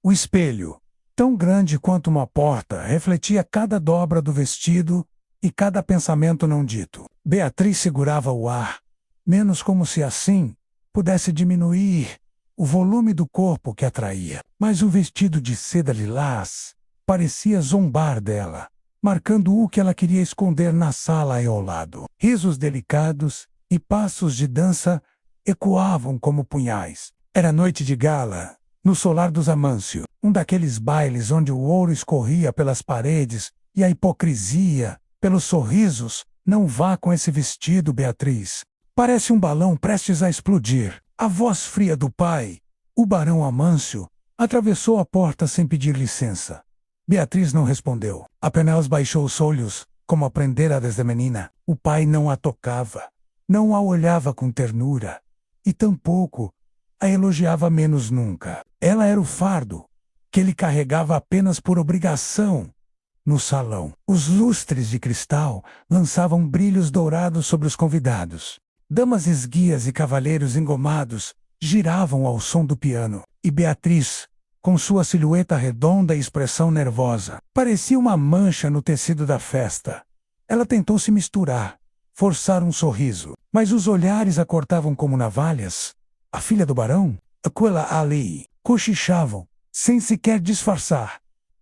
O espelho, tão grande quanto uma porta, refletia cada dobra do vestido e cada pensamento não dito. Beatriz segurava o ar, menos como se assim pudesse diminuir o volume do corpo que atraía. Mas o vestido de seda lilás parecia zombar dela, marcando o que ela queria esconder na sala aí ao lado. Risos delicados e passos de dança ecoavam como punhais. Era noite de gala, no solar dos Amâncio, um daqueles bailes onde o ouro escorria pelas paredes e a hipocrisia pelos sorrisos. Não vá com esse vestido, Beatriz. Parece um balão prestes a explodir. A voz fria do pai, o barão Amâncio, atravessou a porta sem pedir licença. Beatriz não respondeu. Apenas baixou os olhos, como aprendera desde menina. O pai não a tocava, não a olhava com ternura, e tampouco a elogiava menos nunca. Ela era o fardo que ele carregava apenas por obrigação. No salão, os lustres de cristal lançavam brilhos dourados sobre os convidados. Damas esguias e cavalheiros engomados giravam ao som do piano, e Beatriz, com sua silhueta redonda e expressão nervosa, parecia uma mancha no tecido da festa. Ela tentou se misturar, forçar um sorriso, mas os olhares a cortavam como navalhas. A filha do barão, aquela ali, cochichavam, sem sequer disfarçar.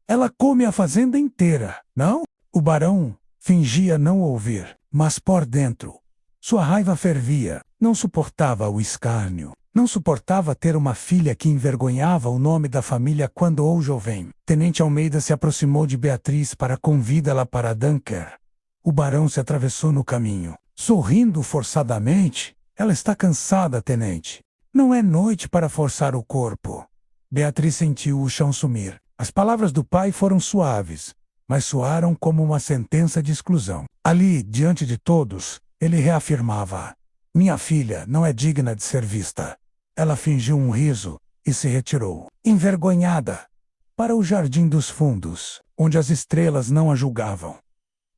Ela come a fazenda inteira, não? O barão fingia não ouvir, mas por dentro sua raiva fervia. Não suportava o escárnio. Não suportava ter uma filha que envergonhava o nome da família quando ou jovem. Tenente Almeida se aproximou de Beatriz para convidá-la para Dunker. O barão se atravessou no caminho, sorrindo forçadamente. Ela está cansada, tenente. Não é noite para forçar o corpo. Beatriz sentiu o chão sumir. As palavras do pai foram suaves, mas soaram como uma sentença de exclusão. Ali, diante de todos, ele reafirmava: minha filha não é digna de ser vista. Ela fingiu um riso e se retirou, envergonhada, para o jardim dos fundos, onde as estrelas não a julgavam.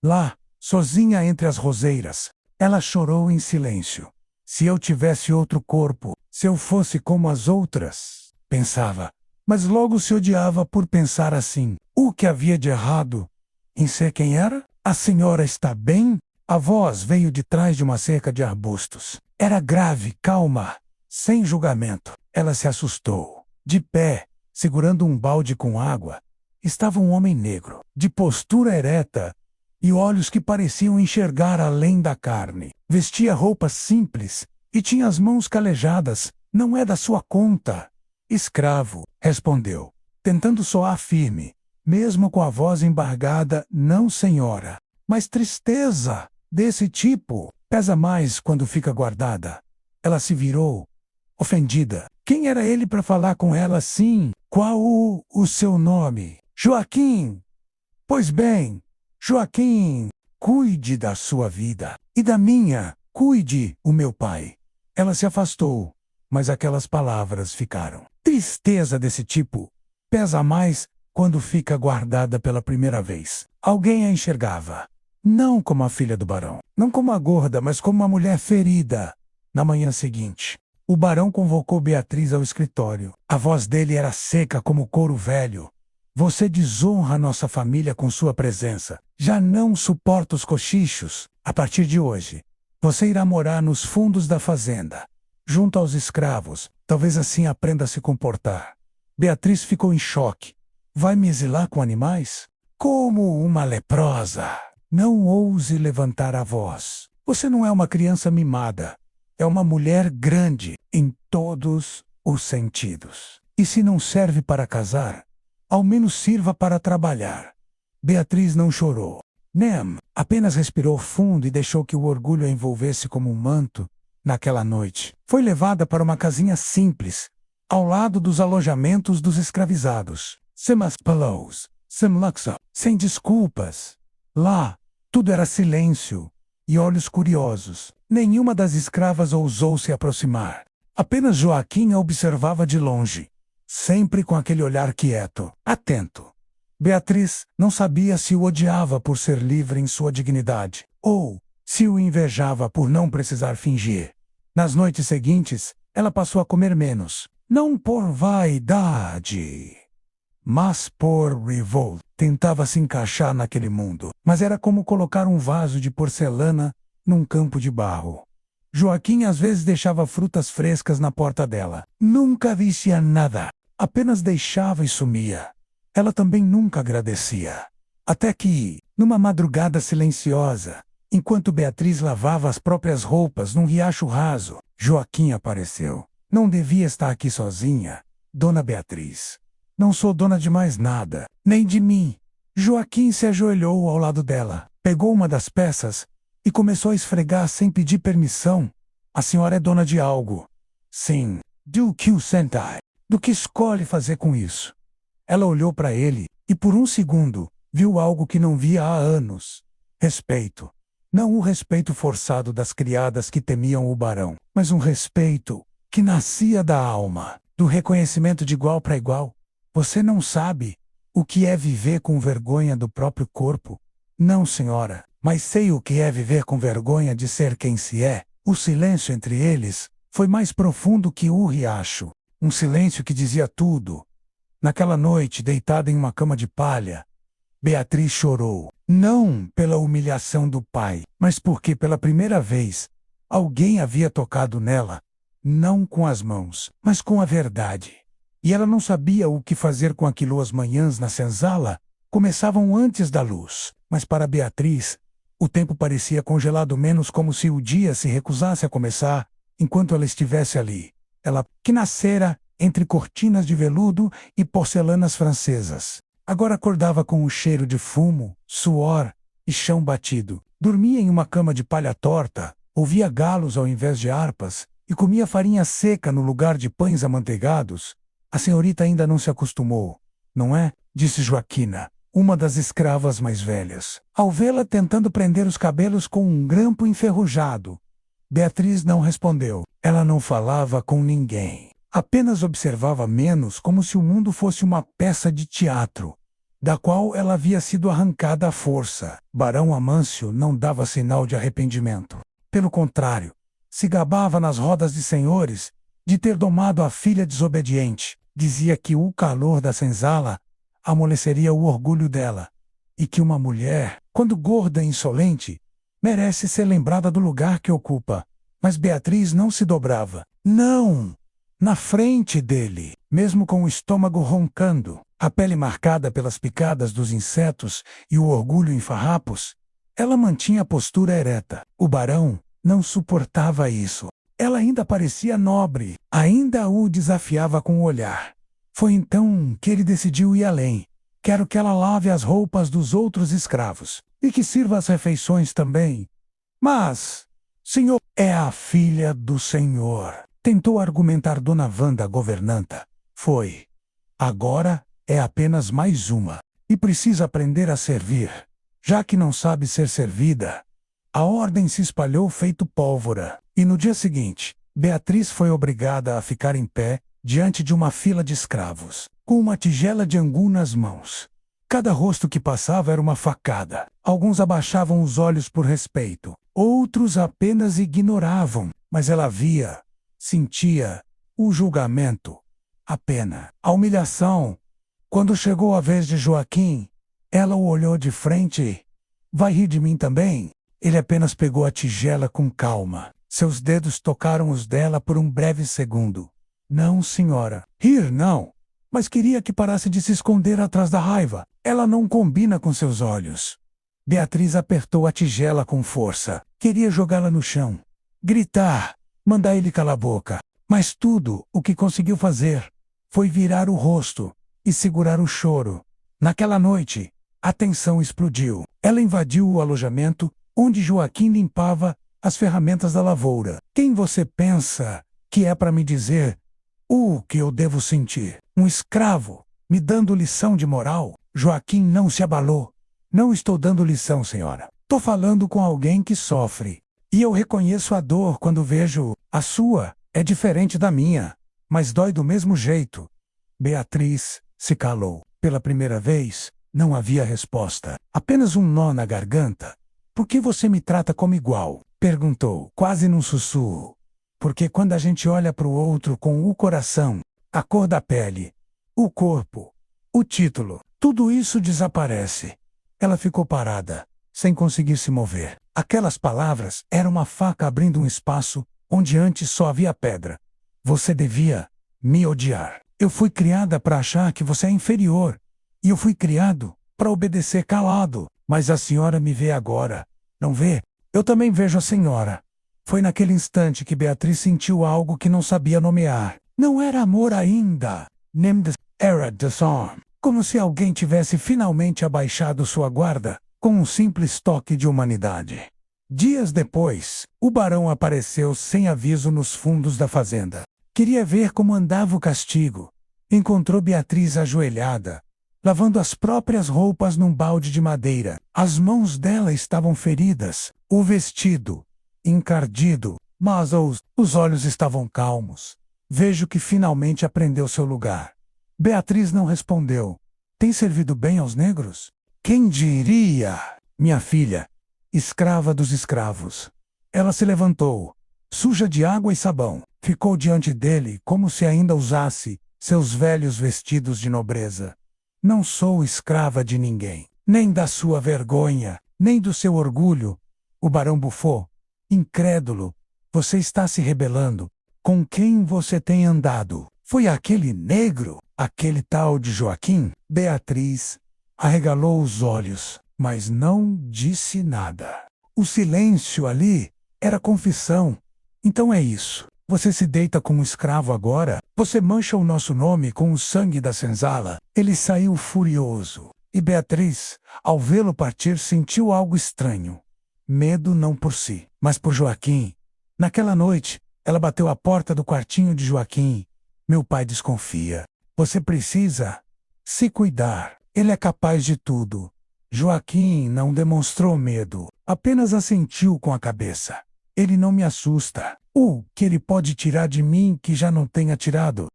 Lá, sozinha entre as roseiras, ela chorou em silêncio. Se eu tivesse outro corpo, se eu fosse como as outras, pensava, mas logo se odiava por pensar assim. O que havia de errado em ser quem era? A senhora está bem? A voz veio de trás de uma cerca de arbustos. Era grave, calma, sem julgamento. Ela se assustou. De pé, segurando um balde com água, estava um homem negro, de postura ereta e olhos que pareciam enxergar além da carne. Vestia roupas simples e tinha as mãos calejadas. Não é da sua conta. Escravo, respondeu, tentando soar firme, mesmo com a voz embargada. Não, senhora. Mas tristeza desse tipo pesa mais quando fica guardada. Ela se virou, ofendida. Quem era ele para falar com ela assim? Qual o seu nome? Joaquim. Pois bem, Joaquim, cuide da sua vida. E da minha, cuide, o meu pai. Ela se afastou, mas aquelas palavras ficaram. Tristeza desse tipo pesa mais quando fica guardada pela primeira vez. Alguém a enxergava. Não como a filha do barão, não como a gorda, mas como uma mulher ferida. Na manhã seguinte, o barão convocou Beatriz ao escritório. A voz dele era seca como couro velho. Você desonra nossa família com sua presença. Já não suporta os cochichos. A partir de hoje, você irá morar nos fundos da fazenda, junto aos escravos. Talvez assim aprenda a se comportar. Beatriz ficou em choque. Vai me exilar com animais? Como uma leprosa. Não ouse levantar a voz. Você não é uma criança mimada. É uma mulher grande em todos os sentidos. E se não serve para casar, ao menos sirva para trabalhar. Beatriz não chorou. Nem apenas respirou fundo e deixou que o orgulho a envolvesse como um manto. Naquela noite, foi levada para uma casinha simples, ao lado dos alojamentos dos escravizados. Sem palos, sem luxo, sem desculpas. Lá, tudo era silêncio e olhos curiosos. Nenhuma das escravas ousou se aproximar. Apenas Joaquim a observava de longe, sempre com aquele olhar quieto, atento. Beatriz não sabia se o odiava por ser livre em sua dignidade, ou se o invejava por não precisar fingir. Nas noites seguintes, ela passou a comer menos, não por vaidade, Mas por Revolt tentava se encaixar naquele mundo, mas era como colocar um vaso de porcelana num campo de barro. Joaquim às vezes deixava frutas frescas na porta dela. Nunca dizia nada, apenas deixava e sumia. Ela também nunca agradecia. Até que, numa madrugada silenciosa, enquanto Beatriz lavava as próprias roupas num riacho raso, Joaquim apareceu. Não devia estar aqui sozinha, Dona Beatriz. Não sou dona de mais nada, nem de mim. Joaquim se ajoelhou ao lado dela, pegou uma das peças e começou a esfregar sem pedir permissão. A senhora é dona de algo. Sim, do que o sentai. Do que escolhe fazer com isso? Ela olhou para ele e por um segundo viu algo que não via há anos. Respeito. Não o respeito forçado das criadas que temiam o barão, mas um respeito que nascia da alma, do reconhecimento de igual para igual. Você não sabe o que é viver com vergonha do próprio corpo? Não, senhora, mas sei o que é viver com vergonha de ser quem se é. O silêncio entre eles foi mais profundo que o riacho. Um silêncio que dizia tudo. Naquela noite, deitada em uma cama de palha, Beatriz chorou. Não pela humilhação do pai, mas porque pela primeira vez alguém havia tocado nela, não com as mãos, mas com a verdade. E ela não sabia o que fazer com aquilo. As manhãs na senzala começavam antes da luz, mas para Beatriz, o tempo parecia congelado, menos como se o dia se recusasse a começar, enquanto ela estivesse ali. Ela, que nascera entre cortinas de veludo e porcelanas francesas, agora acordava com o cheiro de fumo, suor e chão batido. Dormia em uma cama de palha torta, ouvia galos ao invés de harpas e comia farinha seca no lugar de pães amanteigados. A senhorita ainda não se acostumou, não é? Disse Joaquina, uma das escravas mais velhas, ao vê-la tentando prender os cabelos com um grampo enferrujado. Beatriz não respondeu. Ela não falava com ninguém. Apenas observava menos, como se o mundo fosse uma peça de teatro, da qual ela havia sido arrancada à força. Barão Amâncio não dava sinal de arrependimento. Pelo contrário, se gabava nas rodas de senhores de ter domado a filha desobediente. Dizia que o calor da senzala amoleceria o orgulho dela, e que uma mulher, quando gorda e insolente, merece ser lembrada do lugar que ocupa. Mas Beatriz não se dobrava. Não! Na frente dele, mesmo com o estômago roncando, a pele marcada pelas picadas dos insetos e o orgulho em farrapos, ela mantinha a postura ereta. O barão não suportava isso. Ela ainda parecia nobre, ainda o desafiava com o olhar. Foi então que ele decidiu ir além. Quero que ela lave as roupas dos outros escravos, e que sirva as refeições também. Mas, senhor, é a filha do senhor. Tentou argumentar Dona Wanda, a governanta. Foi. Agora é apenas mais uma, e precisa aprender a servir. Já que não sabe ser servida, a ordem se espalhou feito pólvora, e no dia seguinte, Beatriz foi obrigada a ficar em pé, diante de uma fila de escravos, com uma tigela de angu nas mãos. Cada rosto que passava era uma facada. Alguns abaixavam os olhos por respeito, outros apenas ignoravam, mas ela via, sentia, o julgamento, a pena, a humilhação. Quando chegou a vez de Joaquim, ela o olhou de frente. Vai rir de mim também? Ele apenas pegou a tigela com calma. Seus dedos tocaram os dela por um breve segundo. Não, senhora. Rir, não. Mas queria que parasse de se esconder atrás da raiva. Ela não combina com seus olhos. Beatriz apertou a tigela com força. Queria jogá-la no chão. Gritar. Mandar ele calar a boca. Mas tudo o que conseguiu fazer foi virar o rosto e segurar o choro. Naquela noite, a tensão explodiu. Ela invadiu o alojamento, onde Joaquim limpava as ferramentas da lavoura. Quem você pensa que é para me dizer o que eu devo sentir? Um escravo me dando lição de moral? Joaquim não se abalou. Não estou dando lição, senhora. Tô falando com alguém que sofre. E eu reconheço a dor quando vejo a sua. É diferente da minha, mas dói do mesmo jeito. Beatriz se calou. Pela primeira vez, não havia resposta. Apenas um nó na garganta. Por que você me trata como igual? Perguntou, quase num sussurro. Porque quando a gente olha para o outro com o coração, a cor da pele, o corpo, O título. Tudo isso desaparece. Ela ficou parada, sem conseguir se mover. Aquelas palavras eram uma faca abrindo um espaço onde antes só havia pedra. Você devia me odiar. Eu fui criada para achar que você é inferior. E eu fui criado para obedecer calado. Mas a senhora me vê agora. Não vê? Eu também vejo a senhora. Foi naquele instante que Beatriz sentiu algo que não sabia nomear. Não era amor ainda. Nem era disarm. Como se alguém tivesse finalmente abaixado sua guarda, com um simples toque de humanidade. Dias depois, o barão apareceu sem aviso nos fundos da fazenda. Queria ver como andava o castigo. Encontrou Beatriz ajoelhada, lavando as próprias roupas num balde de madeira. As mãos dela estavam feridas, o vestido encardido, mas os olhos estavam calmos. Vejo que finalmente aprendeu seu lugar. Beatriz não respondeu. Tem servido bem aos negros? Quem diria? Minha filha, escrava dos escravos. Ela se levantou, suja de água e sabão. Ficou diante dele como se ainda usasse seus velhos vestidos de nobreza. Não sou escrava de ninguém, nem da sua vergonha, nem do seu orgulho. O barão bufou. Incrédulo, você está se rebelando. Com quem você tem andado? Foi aquele negro, aquele tal de Joaquim? Beatriz arregalou os olhos, mas não disse nada. O silêncio ali era confissão. Então é isso. Você se deita como escravo agora? Você mancha o nosso nome com o sangue da senzala? Ele saiu furioso. E Beatriz, ao vê-lo partir, sentiu algo estranho. Medo não por si, mas por Joaquim. Naquela noite, ela bateu à porta do quartinho de Joaquim. Meu pai desconfia. Você precisa se cuidar. Ele é capaz de tudo. Joaquim não demonstrou medo, apenas assentiu com a cabeça. Ele não me assusta. O que ele pode tirar de mim que já não tenha tirado?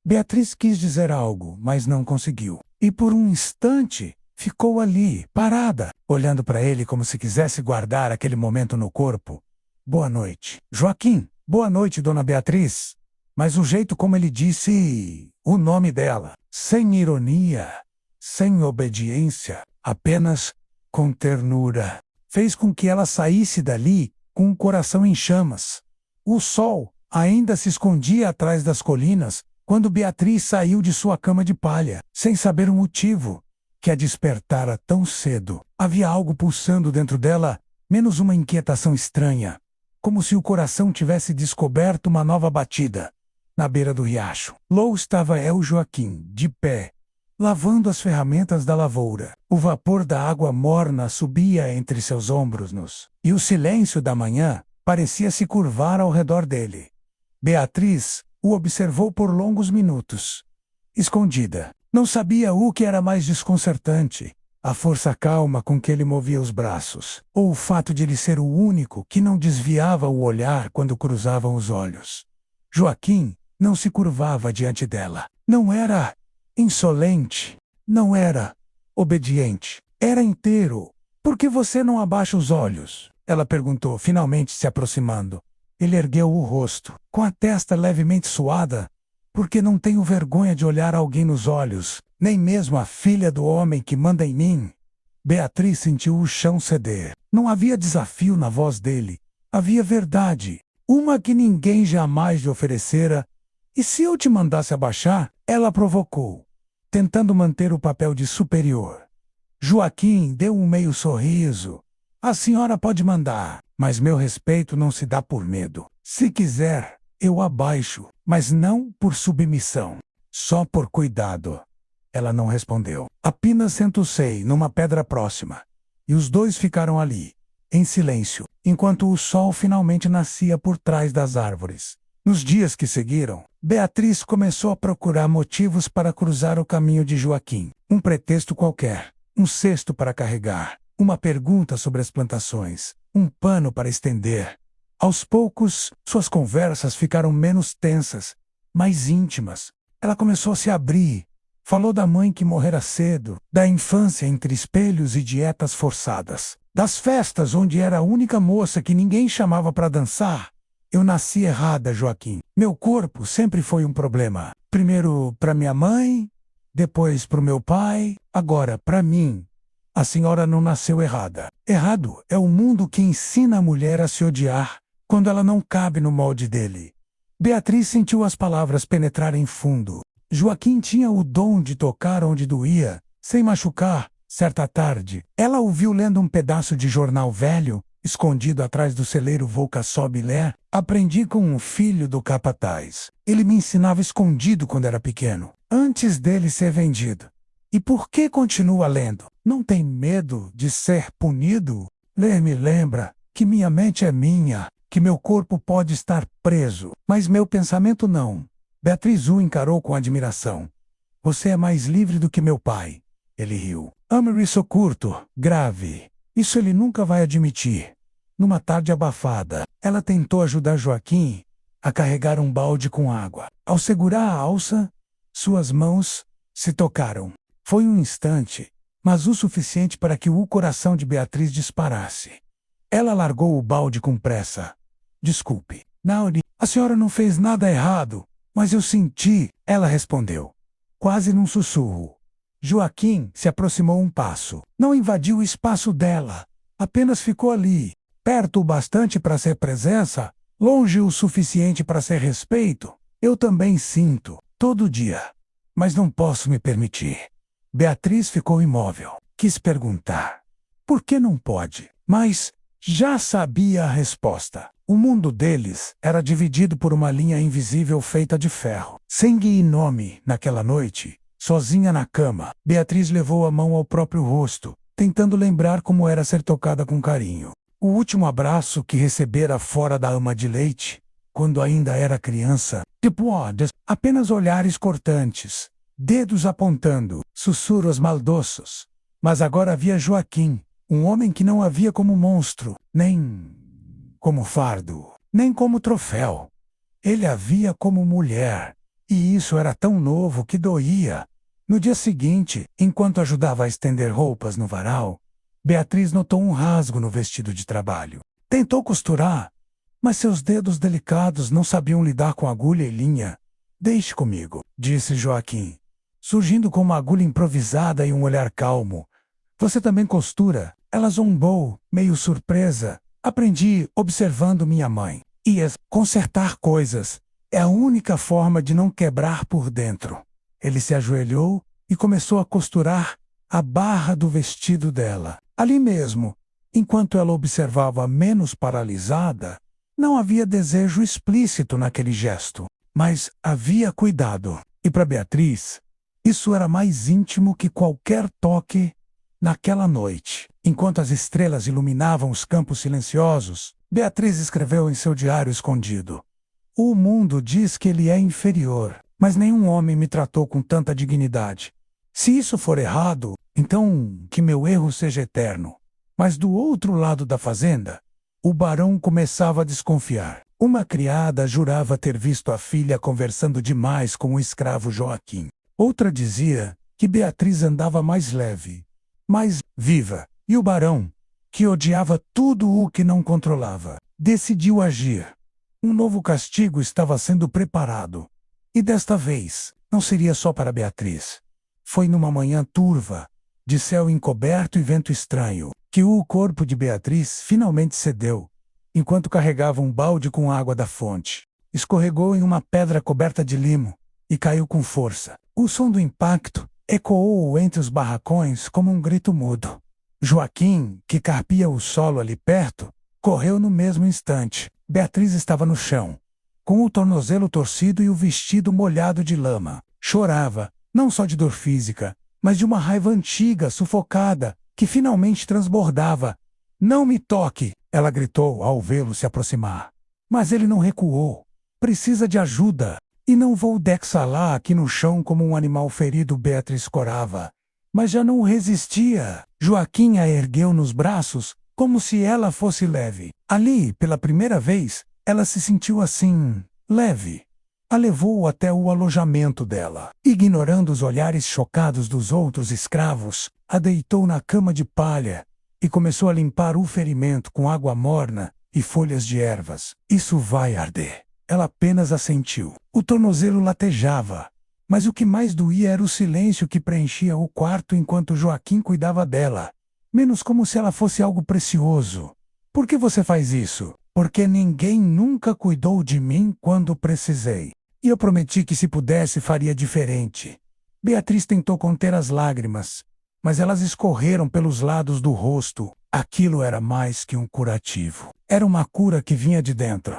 Beatriz quis dizer algo, mas não conseguiu. E por um instante, ficou ali, parada, olhando para ele como se quisesse guardar aquele momento no corpo. Boa noite, Joaquim. Boa noite, dona Beatriz. Mas o jeito como ele disse o nome dela, sem ironia, sem obediência, apenas com ternura, fez com que ela saísse dali com o coração em chamas. O sol ainda se escondia atrás das colinas quando Beatriz saiu de sua cama de palha, sem saber o motivo que a despertara tão cedo. Havia algo pulsando dentro dela, menos uma inquietação estranha, como se o coração tivesse descoberto uma nova batida. Na beira do riacho, Lou estava Joaquim, de pé, lavando as ferramentas da lavoura. O vapor da água morna subia entre seus ombros, e o silêncio da manhã parecia se curvar ao redor dele. Beatriz o observou por longos minutos. Escondida, não sabia o que era mais desconcertante, a força calma com que ele movia os braços, ou o fato de ele ser o único que não desviava o olhar quando cruzavam os olhos. Joaquim não se curvava diante dela. Não era insolente, não era obediente, era inteiro. Por que você não abaixa os olhos? Ela perguntou, finalmente se aproximando. Ele ergueu o rosto, com a testa levemente suada. Porque não tenho vergonha de olhar alguém nos olhos, nem mesmo a filha do homem que manda em mim. Beatriz sentiu o chão ceder. Não havia desafio na voz dele. Havia verdade, uma que ninguém jamais lhe oferecera. E se eu te mandasse abaixar? Ela provocou, tentando manter o papel de superior. Joaquim deu um meio sorriso. A senhora pode mandar, mas meu respeito não se dá por medo. Se quiser, eu abaixo, mas não por submissão, só por cuidado. Ela não respondeu. Apenas sentou-se numa pedra próxima, e os dois ficaram ali, em silêncio, enquanto o sol finalmente nascia por trás das árvores. Nos dias que seguiram, Beatriz começou a procurar motivos para cruzar o caminho de Joaquim. Um pretexto qualquer, um cesto para carregar, uma pergunta sobre as plantações, um pano para estender. Aos poucos, suas conversas ficaram menos tensas, mais íntimas. Ela começou a se abrir. Falou da mãe que morrera cedo, da infância entre espelhos e dietas forçadas, das festas onde era a única moça que ninguém chamava para dançar. Eu nasci errada, Joaquim. Meu corpo sempre foi um problema. Primeiro para minha mãe, depois para o meu pai, agora para mim. A senhora não nasceu errada. Errado é o mundo que ensina a mulher a se odiar quando ela não cabe no molde dele. Beatriz sentiu as palavras penetrarem fundo. Joaquim tinha o dom de tocar onde doía, sem machucar. Certa tarde, ela o viu lendo um pedaço de jornal velho, escondido atrás do celeiro Volca-Sobilé. Aprendi com um filho do capataz. Ele me ensinava escondido quando era pequeno, antes dele ser vendido. E por que continua lendo? Não tem medo de ser punido? Ler me lembra que minha mente é minha, que meu corpo pode estar preso, mas meu pensamento não. Beatriz o encarou com admiração. Você é mais livre do que meu pai. Ele riu. Amory curto, grave. Isso ele nunca vai admitir. Numa tarde abafada, ela tentou ajudar Joaquim a carregar um balde com água. Ao segurar a alça, suas mãos se tocaram. Foi um instante, mas o suficiente para que o coração de Beatriz disparasse. Ela largou o balde com pressa. Desculpe, Nauri, a senhora não fez nada errado, mas eu senti, ela respondeu, quase num sussurro. Joaquim se aproximou um passo. Não invadiu o espaço dela. Apenas ficou ali, perto o bastante para ser presença, longe o suficiente para ser respeito. Eu também sinto, todo dia. Mas não posso me permitir. Beatriz ficou imóvel. Quis perguntar. Por que não pode? Mas já sabia a resposta. O mundo deles era dividido por uma linha invisível feita de ferro. Sangue e nome, naquela noite, sozinha na cama, Beatriz levou a mão ao próprio rosto, tentando lembrar como era ser tocada com carinho. O último abraço que recebera fora da ama de leite, quando ainda era criança, depois, apenas olhares cortantes, dedos apontando, sussurros maldosos. Mas agora havia Joaquim, um homem que não havia como monstro, nem como fardo, nem como troféu. Ele havia como mulher, e isso era tão novo que doía. No dia seguinte, enquanto ajudava a estender roupas no varal, Beatriz notou um rasgo no vestido de trabalho. Tentou costurar, mas seus dedos delicados não sabiam lidar com agulha e linha. Deixe comigo, disse Joaquim, surgindo com uma agulha improvisada e um olhar calmo. Você também costura? Ela zombou, meio surpresa. Aprendi observando minha mãe. Consertar coisas é a única forma de não quebrar por dentro. Ele se ajoelhou e começou a costurar a barra do vestido dela. Ali mesmo, enquanto ela observava menos paralisada, não havia desejo explícito naquele gesto, mas havia cuidado. E para Beatriz, isso era mais íntimo que qualquer toque naquela noite. Enquanto as estrelas iluminavam os campos silenciosos, Beatriz escreveu em seu diário escondido. O mundo diz que ele é inferior, mas nenhum homem me tratou com tanta dignidade. Se isso for errado, então que meu erro seja eterno. Mas do outro lado da fazenda, o barão começava a desconfiar. Uma criada jurava ter visto a filha conversando demais com o escravo Joaquim. Outra dizia que Beatriz andava mais leve, mais viva. E o barão, que odiava tudo o que não controlava, decidiu agir. Um novo castigo estava sendo preparado. E desta vez, não seria só para Beatriz. Foi numa manhã turva, de céu encoberto e vento estranho, que o corpo de Beatriz finalmente cedeu, enquanto carregava um balde com água da fonte. Escorregou em uma pedra coberta de limo e caiu com força. O som do impacto ecoou entre os barracões como um grito mudo. Joaquim, que carpia o solo ali perto, correu no mesmo instante. Beatriz estava no chão, com o tornozelo torcido e o vestido molhado de lama. Chorava, não só de dor física, mas de uma raiva antiga, sufocada, que finalmente transbordava. Não me toque, ela gritou ao vê-lo se aproximar. Mas ele não recuou. Precisa de ajuda. E não vou dexalar aqui no chão como um animal ferido, Beatriz corava. Mas já não resistia. Joaquim a ergueu nos braços, como se ela fosse leve. Ali, pela primeira vez, ela se sentiu assim, leve. A levou até o alojamento dela. Ignorando os olhares chocados dos outros escravos, a deitou na cama de palha e começou a limpar o ferimento com água morna e folhas de ervas. Isso vai arder. Ela apenas assentiu. O tornozelo latejava, Mas o que mais doía era o silêncio que preenchia o quarto enquanto Joaquim cuidava dela, menos como se ela fosse algo precioso. Por que você faz isso? Porque ninguém nunca cuidou de mim quando precisei. E eu prometi que se pudesse faria diferente. Beatriz tentou conter as lágrimas, mas elas escorreram pelos lados do rosto. Aquilo era mais que um curativo. Era uma cura que vinha de dentro.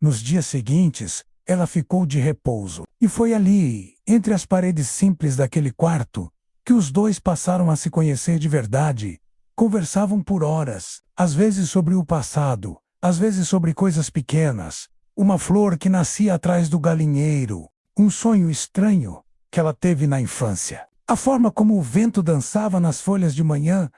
Nos dias seguintes, ela ficou de repouso. E foi ali, entre as paredes simples daquele quarto, que os dois passaram a se conhecer de verdade. Conversavam por horas, às vezes sobre o passado, às vezes sobre coisas pequenas. Uma flor que nascia atrás do galinheiro, um sonho estranho que ela teve na infância. A forma como o vento dançava nas folhas de manhã.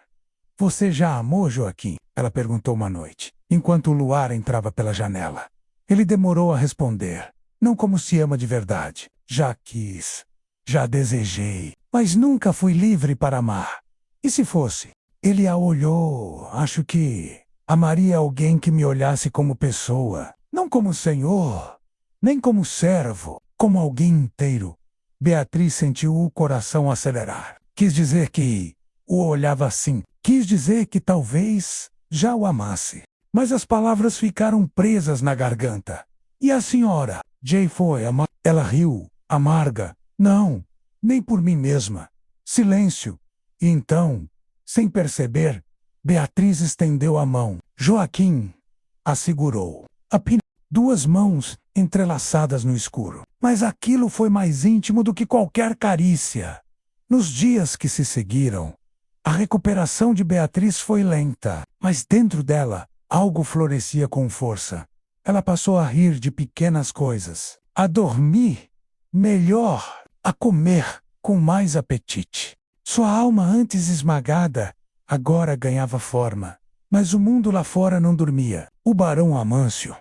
Você já amou, Joaquim? Ela perguntou uma noite, enquanto o luar entrava pela janela. Ele demorou a responder. Não como se ama de verdade. Já quis, já desejei, mas nunca fui livre para amar. E se fosse? Ele a olhou. Acho que amaria alguém que me olhasse como pessoa, não como senhor, nem como servo, como alguém inteiro. Beatriz sentiu o coração acelerar. Quis dizer que o olhava assim. Quis dizer que talvez já o amasse. Mas as palavras ficaram presas na garganta. E a senhora? Jay foi amarga. Ela riu, amarga. Não, nem por mim mesma. Silêncio. E então, sem perceber, Beatriz estendeu a mão. Joaquim a segurou. Duas mãos entrelaçadas no escuro. Mas aquilo foi mais íntimo do que qualquer carícia. Nos dias que se seguiram, a recuperação de Beatriz foi lenta, mas dentro dela, algo florescia com força. Ela passou a rir de pequenas coisas, a dormir melhor, a comer com mais apetite. Sua alma antes esmagada, agora ganhava forma. Mas o mundo lá fora não dormia. O barão Amâncio,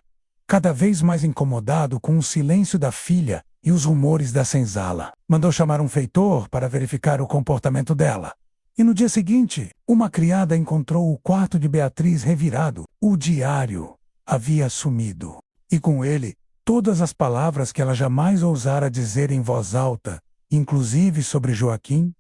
cada vez mais incomodado com o silêncio da filha e os rumores da senzala, mandou chamar um feitor para verificar o comportamento dela. E no dia seguinte, uma criada encontrou o quarto de Beatriz revirado. O diário havia sumido. E com ele, todas as palavras que ela jamais ousara dizer em voz alta, inclusive sobre Joaquim.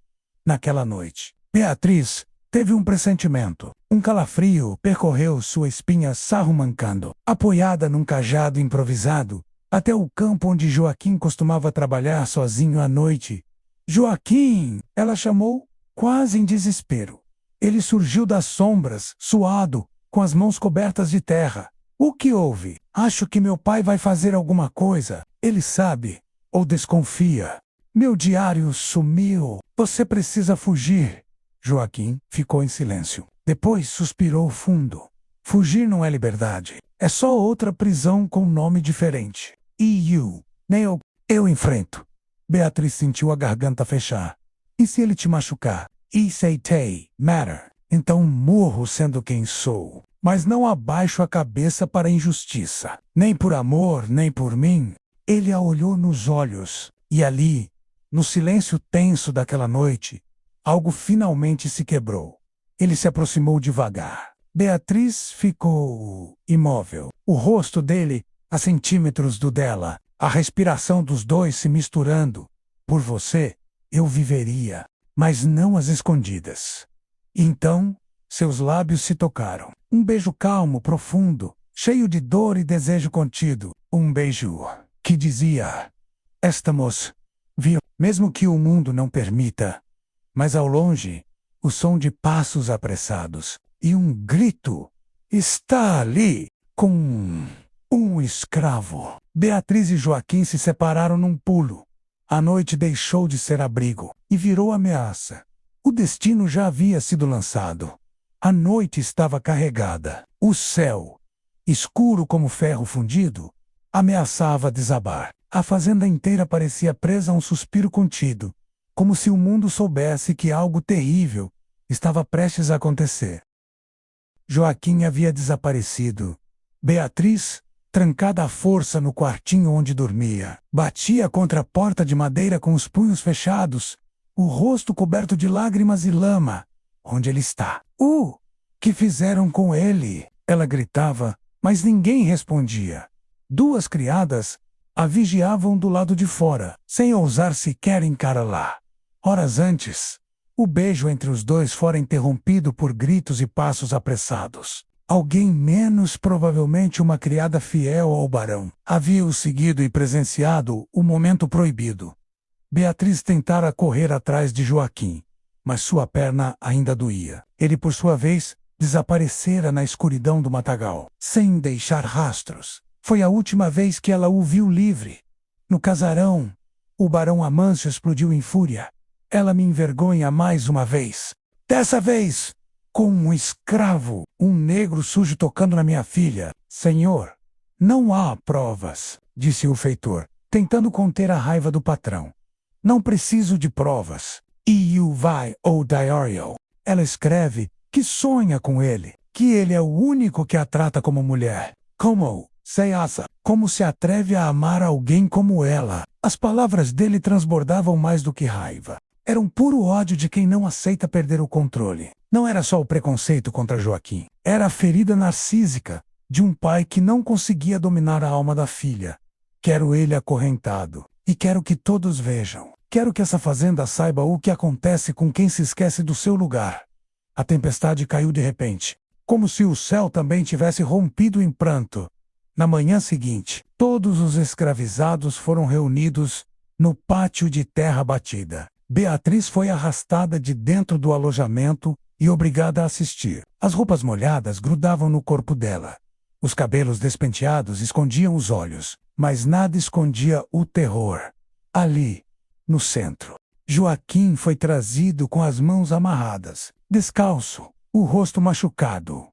Naquela noite, Beatriz teve um pressentimento. Um calafrio percorreu sua espinha sarrumancando, apoiada num cajado improvisado, até o campo onde Joaquim costumava trabalhar sozinho à noite. Joaquim! Ela chamou, quase em desespero. Ele surgiu das sombras, suado, com as mãos cobertas de terra. O que houve? Acho que meu pai vai fazer alguma coisa. Ele sabe, ou desconfia. Meu diário sumiu. Você precisa fugir. Joaquim ficou em silêncio. Depois suspirou fundo. Fugir não é liberdade. É só outra prisão com nome diferente. Nem eu enfrento. Beatriz sentiu a garganta fechar. E se ele te machucar? Matter. Então morro sendo quem sou. Mas não abaixo a cabeça para a injustiça. Nem por amor, nem por mim. Ele a olhou nos olhos. E ali, no silêncio tenso daquela noite, algo finalmente se quebrou. Ele se aproximou devagar. Beatriz ficou imóvel. O rosto dele a centímetros do dela. A respiração dos dois se misturando. Por você, eu viveria, mas não às escondidas. Então, seus lábios se tocaram. Um beijo calmo, profundo, cheio de dor e desejo contido. Um beijo que dizia: Estamos vivos, mesmo que o mundo não permita. Mas ao longe, o som de passos apressados e um grito. Está ali, com um escravo. Beatriz e Joaquim se separaram num pulo. A noite deixou de ser abrigo e virou ameaça. O destino já havia sido lançado. A noite estava carregada. O céu, escuro como ferro fundido, ameaçava desabar. A fazenda inteira parecia presa a um suspiro contido, como se o mundo soubesse que algo terrível estava prestes a acontecer. Joaquim havia desaparecido. Beatriz, trancada à força no quartinho onde dormia, batia contra a porta de madeira com os punhos fechados, o rosto coberto de lágrimas e lama. Onde ele está? Que fizeram com ele? Ela gritava, mas ninguém respondia. Duas criadas A vigiavam do lado de fora, sem ousar sequer encará-la. Horas antes, o beijo entre os dois fora interrompido por gritos e passos apressados. Alguém, menos provavelmente uma criada fiel ao barão, havia-o seguido e presenciado o momento proibido. Beatriz tentara correr atrás de Joaquim, mas sua perna ainda doía. Ele, por sua vez, desaparecera na escuridão do matagal, sem deixar rastros. Foi a última vez que ela o viu livre. No casarão, o barão Amâncio explodiu em fúria. Ela me envergonha mais uma vez. Dessa vez, com um escravo, um negro sujo tocando na minha filha. Senhor, não há provas, disse o feitor, tentando conter a raiva do patrão. Não preciso de provas. E o vai ou diário. Ela escreve que sonha com ele, que ele é o único que a trata como mulher. Como se atreve a amar alguém como ela? As palavras dele transbordavam mais do que raiva. Era um puro ódio de quem não aceita perder o controle. Não era só o preconceito contra Joaquim. Era a ferida narcísica de um pai que não conseguia dominar a alma da filha. Quero ele acorrentado. E quero que todos vejam. Quero que essa fazenda saiba o que acontece com quem se esquece do seu lugar. A tempestade caiu de repente, como se o céu também tivesse rompido em pranto. Na manhã seguinte, todos os escravizados foram reunidos no pátio de terra batida. Beatriz foi arrastada de dentro do alojamento e obrigada a assistir. As roupas molhadas grudavam no corpo dela. Os cabelos despenteados escondiam os olhos, mas nada escondia o terror. Ali, no centro, Joaquim foi trazido com as mãos amarradas, descalço, o rosto machucado.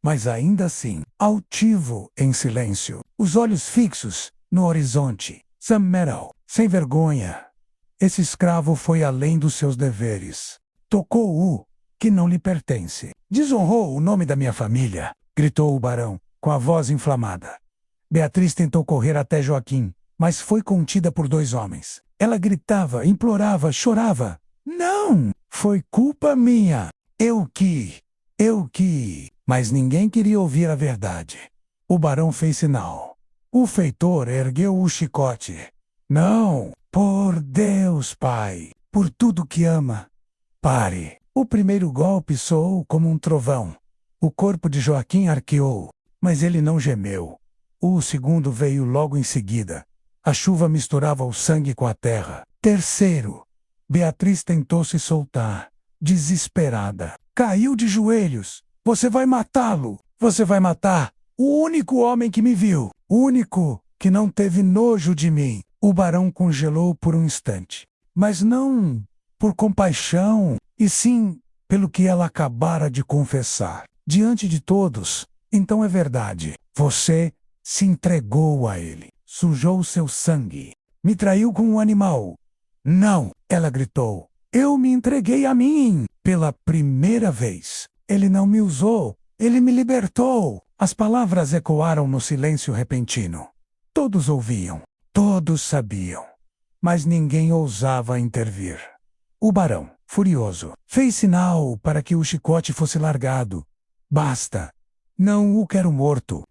Mas ainda assim, altivo em silêncio, os olhos fixos no horizonte. Sam Merrill, sem vergonha. Esse escravo foi além dos seus deveres. Tocou o que não lhe pertence. Desonrou o nome da minha família, gritou o barão, com a voz inflamada. Beatriz tentou correr até Joaquim, mas foi contida por dois homens. Ela gritava, implorava, chorava. Não! Foi culpa minha! Eu que... Mas ninguém queria ouvir a verdade. O barão fez sinal. O feitor ergueu o chicote. Não! Por Deus, pai! Por tudo que ama! Pare! O primeiro golpe soou como um trovão. O corpo de Joaquim arqueou, mas ele não gemeu. O segundo veio logo em seguida. A chuva misturava o sangue com a terra. Terceiro. Beatriz tentou se soltar, desesperada. Caiu de joelhos. Você vai matá-lo. Você vai matar o único homem que me viu. O único que não teve nojo de mim. O barão congelou por um instante. Mas não por compaixão, e sim pelo que ela acabara de confessar. Diante de todos, então é verdade. Você se entregou a ele. Sujou seu sangue. Me traiu com um animal. Não, ela gritou. Eu me entreguei a mim. Pela primeira vez. Ele não me usou. Ele me libertou. As palavras ecoaram no silêncio repentino. Todos ouviam. Todos sabiam. Mas ninguém ousava intervir. O barão, furioso, fez sinal para que o chicote fosse largado. Basta. Não o quero morto.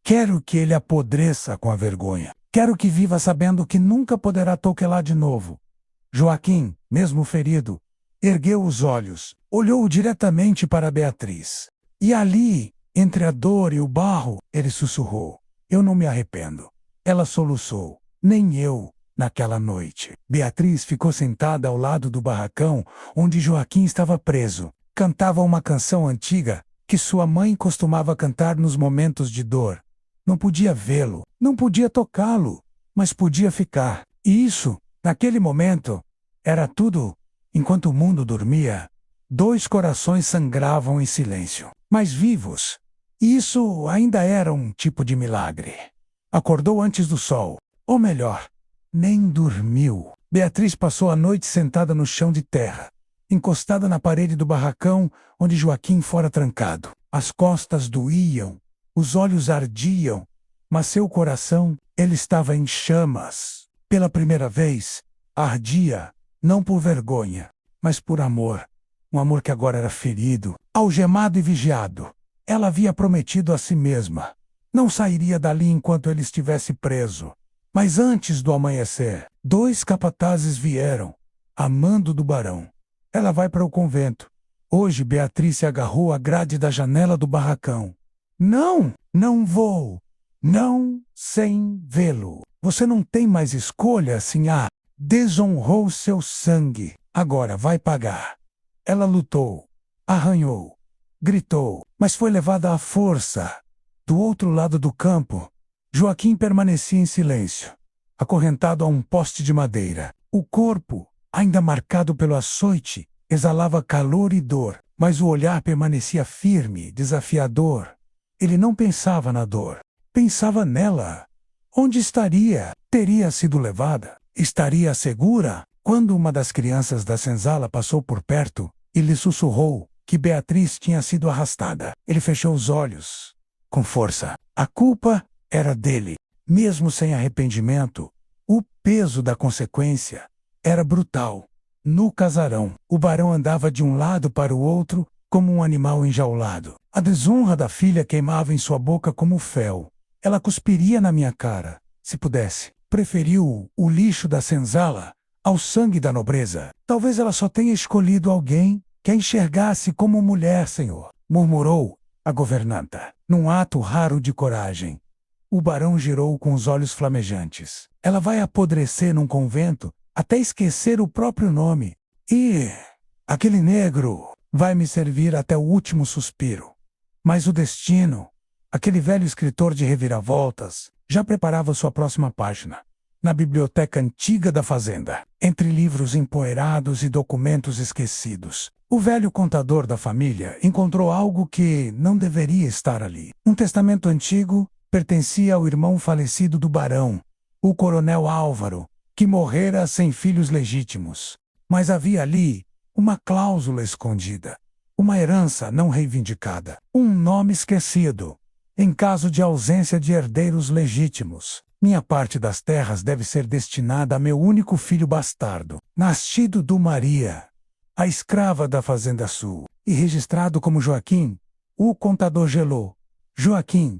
Quero que ele apodreça com a vergonha. Quero que viva sabendo que nunca poderá toquelar de novo. Joaquim, mesmo ferido, ergueu os olhos, olhou diretamente para Beatriz. E ali, entre a dor e o barro, ele sussurrou. Eu não me arrependo. Ela soluçou. Nem eu, naquela noite. Beatriz ficou sentada ao lado do barracão, onde Joaquim estava preso. Cantava uma canção antiga, que sua mãe costumava cantar nos momentos de dor. Não podia vê-lo, não podia tocá-lo, mas podia ficar. E isso, naquele momento, era tudo. Enquanto o mundo dormia, dois corações sangravam em silêncio, mas vivos. E isso ainda era um tipo de milagre. Acordou antes do sol, ou melhor, nem dormiu. Beatriz passou a noite sentada no chão de terra, encostada na parede do barracão onde Joaquim fora trancado. As costas doíam, os olhos ardiam, mas seu coração, ele estava em chamas. Pela primeira vez, ardia, não por vergonha, mas por amor. Um amor que agora era ferido, algemado e vigiado. Ela havia prometido a si mesma. Não sairia dali enquanto ele estivesse preso. Mas antes do amanhecer, 2 capatazes vieram, a mando do barão. Ela vai para o convento. Hoje Beatriz se agarrou à grade da janela do barracão. Não, não vou. Não, sem vê-lo. Você não tem mais escolha, sinhá. Desonrou seu sangue. Agora vai pagar. Ela lutou, arranhou, gritou, mas foi levada à força. Do outro lado do campo, Joaquim permanecia em silêncio, acorrentado a um poste de madeira. O corpo, ainda marcado pelo açoite, exalava calor e dor, mas o olhar permanecia firme, desafiador. Ele não pensava na dor, pensava nela. Onde estaria? Teria sido levada? Estaria segura? Quando uma das crianças da senzala passou por perto e lhe sussurrou que Beatriz tinha sido arrastada, ele fechou os olhos com força. A culpa era dele. Mesmo sem arrependimento, o peso da consequência era brutal. No casarão, o barão andava de um lado para o outro como um animal enjaulado. A desonra da filha queimava em sua boca como fel. Ela cuspiria na minha cara, se pudesse. Preferiu o lixo da senzala ao sangue da nobreza. Talvez ela só tenha escolhido alguém que a enxergasse como mulher, senhor, murmurou a governanta, num ato raro de coragem. O barão girou com os olhos flamejantes. Ela vai apodrecer num convento até esquecer o próprio nome. E aquele negro vai me servir até o último suspiro. Mas o destino, aquele velho escritor de reviravoltas, já preparava sua próxima página. Na biblioteca antiga da fazenda, entre livros empoeirados e documentos esquecidos, o velho contador da família encontrou algo que não deveria estar ali. Um testamento antigo pertencia ao irmão falecido do barão, o coronel Álvaro, que morrera sem filhos legítimos. Mas havia ali uma cláusula escondida, uma herança não reivindicada, um nome esquecido. Em caso de ausência de herdeiros legítimos, minha parte das terras deve ser destinada a meu único filho bastardo, nascido do Maria, a escrava da Fazenda Sul, e registrado como Joaquim. O contador gelou. Joaquim.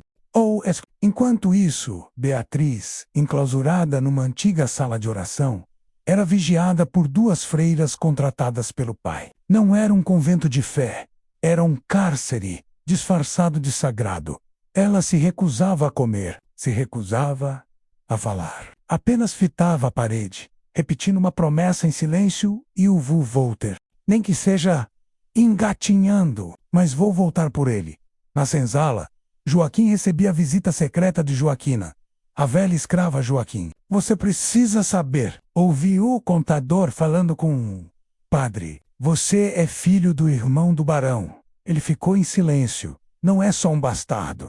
Enquanto isso, Beatriz, enclausurada numa antiga sala de oração, era vigiada por 2 freiras contratadas pelo pai. Não era um convento de fé, era um cárcere disfarçado de sagrado. Ela se recusava a comer, se recusava a falar. Apenas fitava a parede, repetindo uma promessa em silêncio e o vu Volter. Nem que seja engatinhando, mas vou voltar por ele. Na senzala, Joaquim recebia a visita secreta de Joaquina, a velha escrava Joaquim. Você precisa saber, ouviu o contador falando com um padre. Você é filho do irmão do barão. Ele ficou em silêncio. Não é só um bastardo.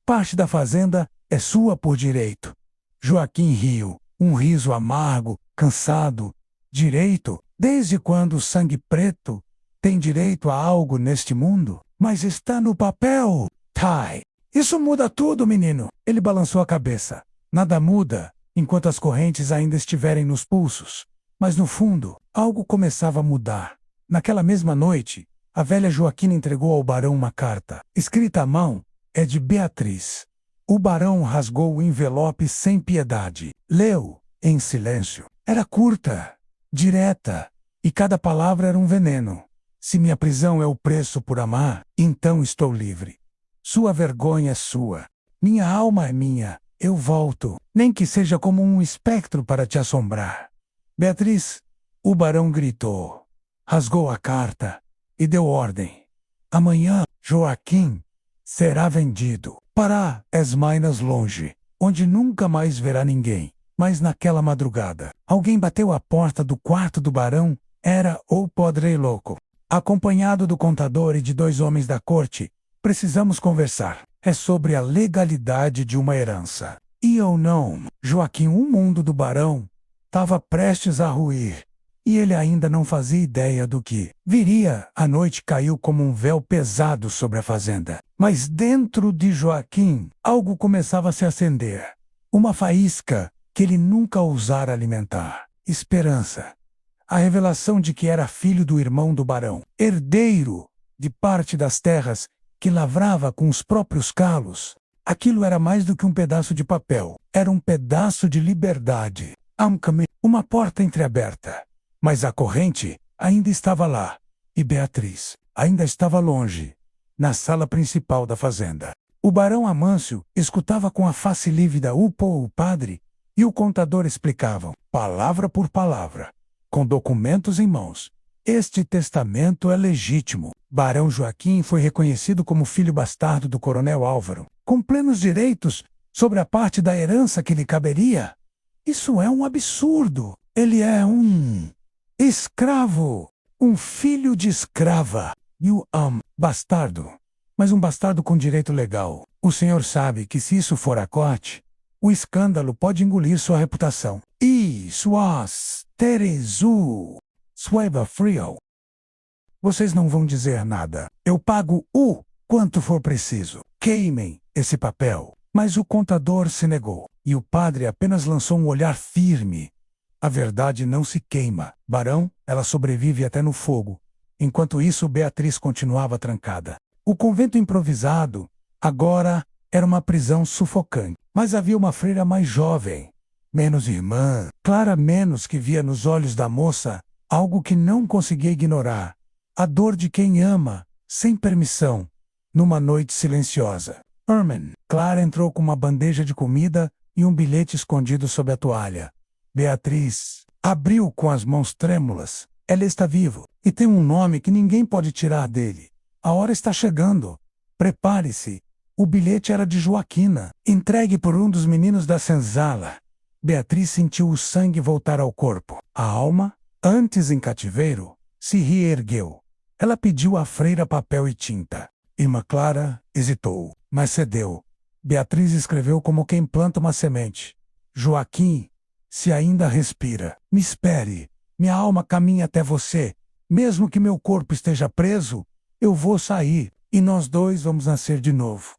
Parte da fazenda é sua por direito. Joaquim riu, um riso amargo, cansado. Direito? Desde quando o sangue preto tem direito a algo neste mundo? Mas está no papel. Tai. Isso muda tudo, menino. Ele balançou a cabeça. Nada muda, enquanto as correntes ainda estiverem nos pulsos. Mas no fundo, algo começava a mudar. Naquela mesma noite, a velha Joaquina entregou ao barão uma carta, escrita à mão. É de Beatriz. O barão rasgou o envelope sem piedade. Leu, em silêncio. Era curta, direta, e cada palavra era um veneno. Se minha prisão é o preço por amar, então estou livre. Sua vergonha é sua. Minha alma é minha. Eu volto, nem que seja como um espectro para te assombrar. Beatriz, o barão gritou. Rasgou a carta e deu ordem. Amanhã, Joaquim será vendido para as minas longe, onde nunca mais verá ninguém. Mas naquela madrugada, alguém bateu à porta do quarto do barão. Era o Padre Louco. Acompanhado do contador e de 2 homens da corte, precisamos conversar. É sobre a legalidade de uma herança. E ou não, Joaquim, o mundo do barão estava prestes a ruir. E ele ainda não fazia ideia do que viria. A noite caiu como um véu pesado sobre a fazenda. Mas dentro de Joaquim, algo começava a se acender. Uma faísca que ele nunca ousara alimentar. Esperança. A revelação de que era filho do irmão do barão, herdeiro de parte das terras que lavrava com os próprios calos. Aquilo era mais do que um pedaço de papel. Era um pedaço de liberdade. Uma porta entreaberta. Mas a corrente ainda estava lá. E Beatriz ainda estava longe, na sala principal da fazenda. O barão Amâncio escutava com a face lívida o padre e o contador explicavam, palavra por palavra, com documentos em mãos. Este testamento é legítimo. Barão Joaquim foi reconhecido como filho bastardo do coronel Álvaro, com plenos direitos sobre a parte da herança que lhe caberia. Isso é um absurdo. Ele é um escravo, um filho de escrava. E o bastardo. Mas um bastardo com direito legal. O senhor sabe que se isso for a corte, o escândalo pode engolir sua reputação. E suas terezu sueva frio. Vocês não vão dizer nada. Eu pago o quanto for preciso. Queimem esse papel. Mas o contador se negou. E o padre apenas lançou um olhar firme. A verdade não se queima. Barão, ela sobrevive até no fogo. Enquanto isso, Beatriz continuava trancada. O convento improvisado, agora, era uma prisão sufocante. Mas havia uma freira mais jovem, menos irmã, Clara menos que via nos olhos da moça algo que não conseguia ignorar. A dor de quem ama, sem permissão, numa noite silenciosa. Clara entrou com uma bandeja de comida e um bilhete escondido sob a toalha. Beatriz abriu com as mãos trêmulas. Ela está viva e tem um nome que ninguém pode tirar dele. A hora está chegando. Prepare-se. O bilhete era de Joaquina, entregue por um dos meninos da senzala. Beatriz sentiu o sangue voltar ao corpo. A alma, antes em cativeiro, se reergueu. Ela pediu à freira papel e tinta. Irmã Clara hesitou, mas cedeu. Beatriz escreveu como quem planta uma semente. Joaquim, se ainda respira, me espere. Minha alma caminha até você. Mesmo que meu corpo esteja preso, eu vou sair, e nós dois vamos nascer de novo.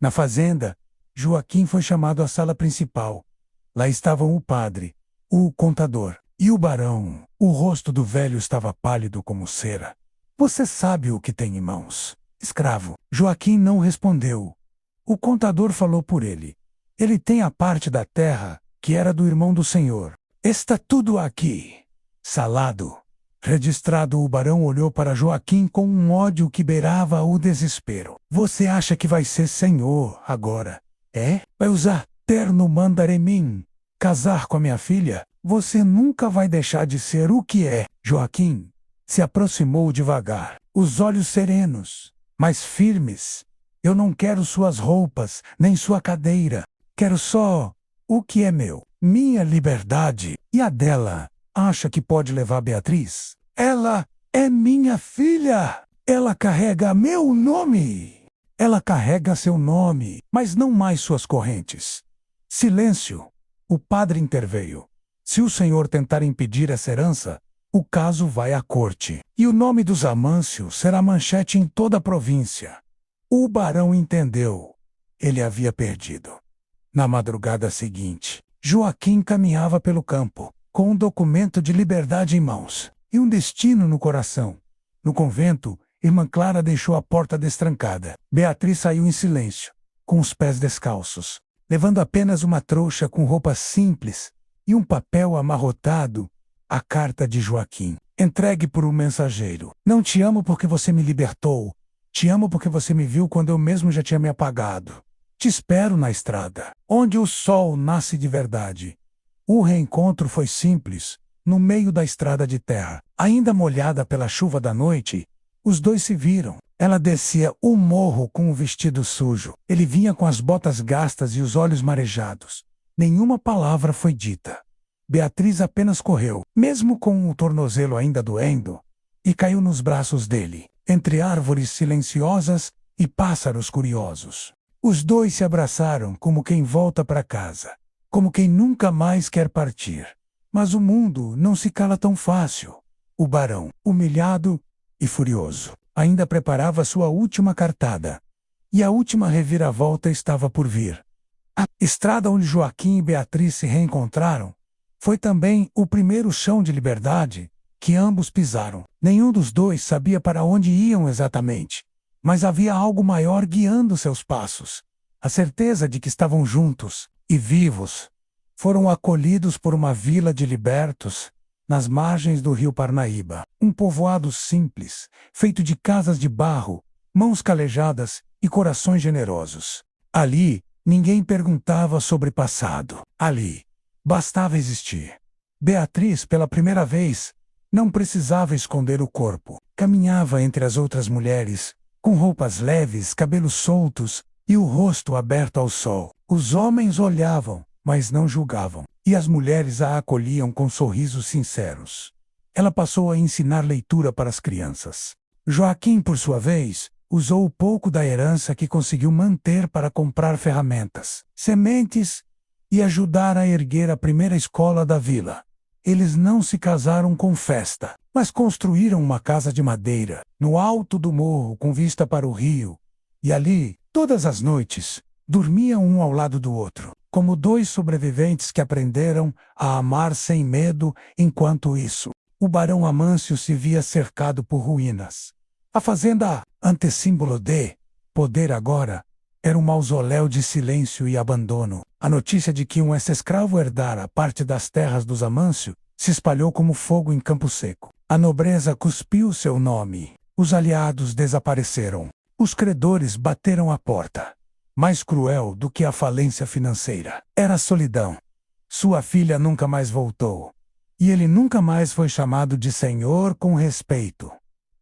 Na fazenda, Joaquim foi chamado à sala principal. Lá estavam o padre, o contador e o barão. O rosto do velho estava pálido como cera. Você sabe o que tem em mãos, escravo. Joaquim não respondeu. O contador falou por ele. Ele tem a parte da terra que era do irmão do senhor. Está tudo aqui. Salado. Registrado, o barão olhou para Joaquim com um ódio que beirava o desespero. Você acha que vai ser senhor agora? É? Vai usar terno mandaremim? Casar com a minha filha? Você nunca vai deixar de ser o que é. Joaquim se aproximou devagar, os olhos serenos, mas firmes. Eu não quero suas roupas, nem sua cadeira. Quero só o que é meu, minha liberdade e a dela. Acha que pode levar Beatriz? Ela é minha filha. Ela carrega meu nome. Ela carrega seu nome, mas não mais suas correntes. Silêncio. O padre interveio. Se o senhor tentar impedir essa herança, o caso vai à corte. E o nome dos Amâncio será manchete em toda a província. O barão entendeu. Ele havia perdido. Na madrugada seguinte, Joaquim caminhava pelo campo, com um documento de liberdade em mãos e um destino no coração. No convento, irmã Clara deixou a porta destrancada. Beatriz saiu em silêncio, com os pés descalços, levando apenas uma trouxa com roupas simples e um papel amarrotado, a carta de Joaquim, entregue por um mensageiro. Não te amo porque você me libertou. Te amo porque você me viu quando eu mesmo já tinha me apagado. Te espero na estrada, onde o sol nasce de verdade. O reencontro foi simples, no meio da estrada de terra. Ainda molhada pela chuva da noite, os dois se viram. Ela descia o morro com o vestido sujo. Ele vinha com as botas gastas e os olhos marejados. Nenhuma palavra foi dita. Beatriz apenas correu, mesmo com o tornozelo ainda doendo, e caiu nos braços dele, entre árvores silenciosas e pássaros curiosos. Os dois se abraçaram como quem volta para casa, como quem nunca mais quer partir. Mas o mundo não se cala tão fácil. O barão, humilhado e furioso, ainda preparava sua última cartada. E a última reviravolta estava por vir. A estrada onde Joaquim e Beatriz se reencontraram foi também o primeiro chão de liberdade que ambos pisaram. Nenhum dos dois sabia para onde iam exatamente, mas havia algo maior guiando seus passos. A certeza de que estavam juntos e vivos. Foram acolhidos por uma vila de libertos, nas margens do rio Parnaíba. Um povoado simples, feito de casas de barro, mãos calejadas e corações generosos. Ali, ninguém perguntava sobre passado. Ali, bastava existir. Beatriz, pela primeira vez, não precisava esconder o corpo. Caminhava entre as outras mulheres, com roupas leves, cabelos soltos e o rosto aberto ao sol. Os homens olhavam, mas não julgavam, e as mulheres a acolhiam com sorrisos sinceros. Ela passou a ensinar leitura para as crianças. Joaquim, por sua vez, usou o pouco da herança que conseguiu manter para comprar ferramentas, sementes e ajudar a erguer a primeira escola da vila. Eles não se casaram com festa, mas construíram uma casa de madeira, no alto do morro com vista para o rio, e ali, todas as noites, dormiam um ao lado do outro, como dois sobreviventes que aprenderam a amar sem medo. Enquanto isso, o barão Amâncio se via cercado por ruínas. A fazenda, antessímbolo de poder agora, era um mausoléu de silêncio e abandono. A notícia de que um ex-escravo herdara parte das terras dos Amâncio se espalhou como fogo em Campo Seco. A nobreza cuspiu seu nome. Os aliados desapareceram. Os credores bateram à porta. Mais cruel do que a falência financeira era a solidão. Sua filha nunca mais voltou. E ele nunca mais foi chamado de senhor com respeito.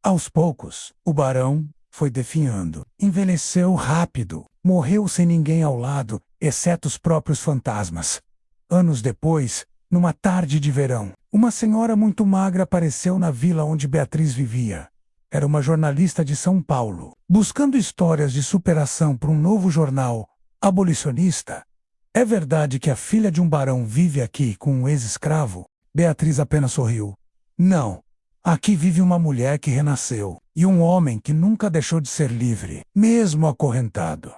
Aos poucos, o barão foi definhando. Envelheceu rápido. Morreu sem ninguém ao lado, exceto os próprios fantasmas. Anos depois, numa tarde de verão, uma senhora muito magra apareceu na vila onde Beatriz vivia. Era uma jornalista de São Paulo, buscando histórias de superação para um novo jornal abolicionista. É verdade que a filha de um barão vive aqui com um ex-escravo? Beatriz apenas sorriu. Não. Aqui vive uma mulher que renasceu, e um homem que nunca deixou de ser livre, mesmo acorrentado.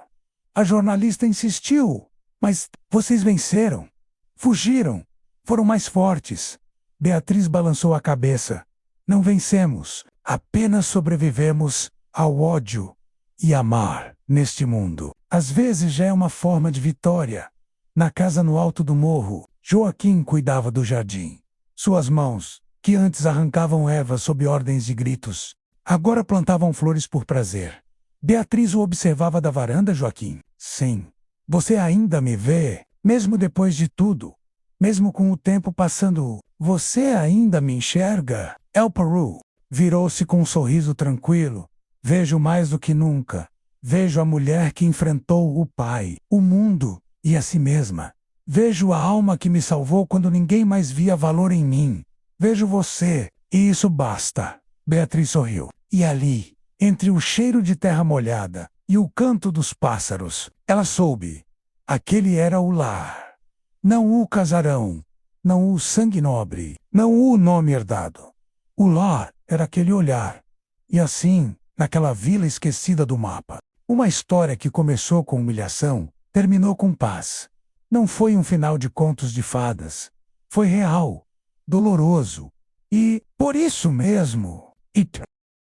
A jornalista insistiu. Mas vocês venceram. Fugiram. Foram mais fortes. Beatriz balançou a cabeça. Não vencemos. Apenas sobrevivemos ao ódio e amar neste mundo. Às vezes já é uma forma de vitória. Na casa no alto do morro, Joaquim cuidava do jardim. Suas mãos, que antes arrancavam ervas sob ordens de gritos, agora plantavam flores por prazer. Beatriz o observava da varanda. Joaquim. Sim. Você ainda me vê, mesmo depois de tudo. Mesmo com o tempo passando, você ainda me enxerga? El Peru virou-se com um sorriso tranquilo. Vejo mais do que nunca. Vejo a mulher que enfrentou o pai, o mundo e a si mesma. Vejo a alma que me salvou quando ninguém mais via valor em mim. Vejo você, e isso basta. Beatriz sorriu. E ali, entre o cheiro de terra molhada e o canto dos pássaros, ela soube. Aquele era o lar. Não o casarão, não o sangue nobre, não o nome herdado. O lar era aquele olhar. E assim, naquela vila esquecida do mapa, uma história que começou com humilhação, terminou com paz. Não foi um final de contos de fadas. Foi real, doloroso. E, por isso mesmo,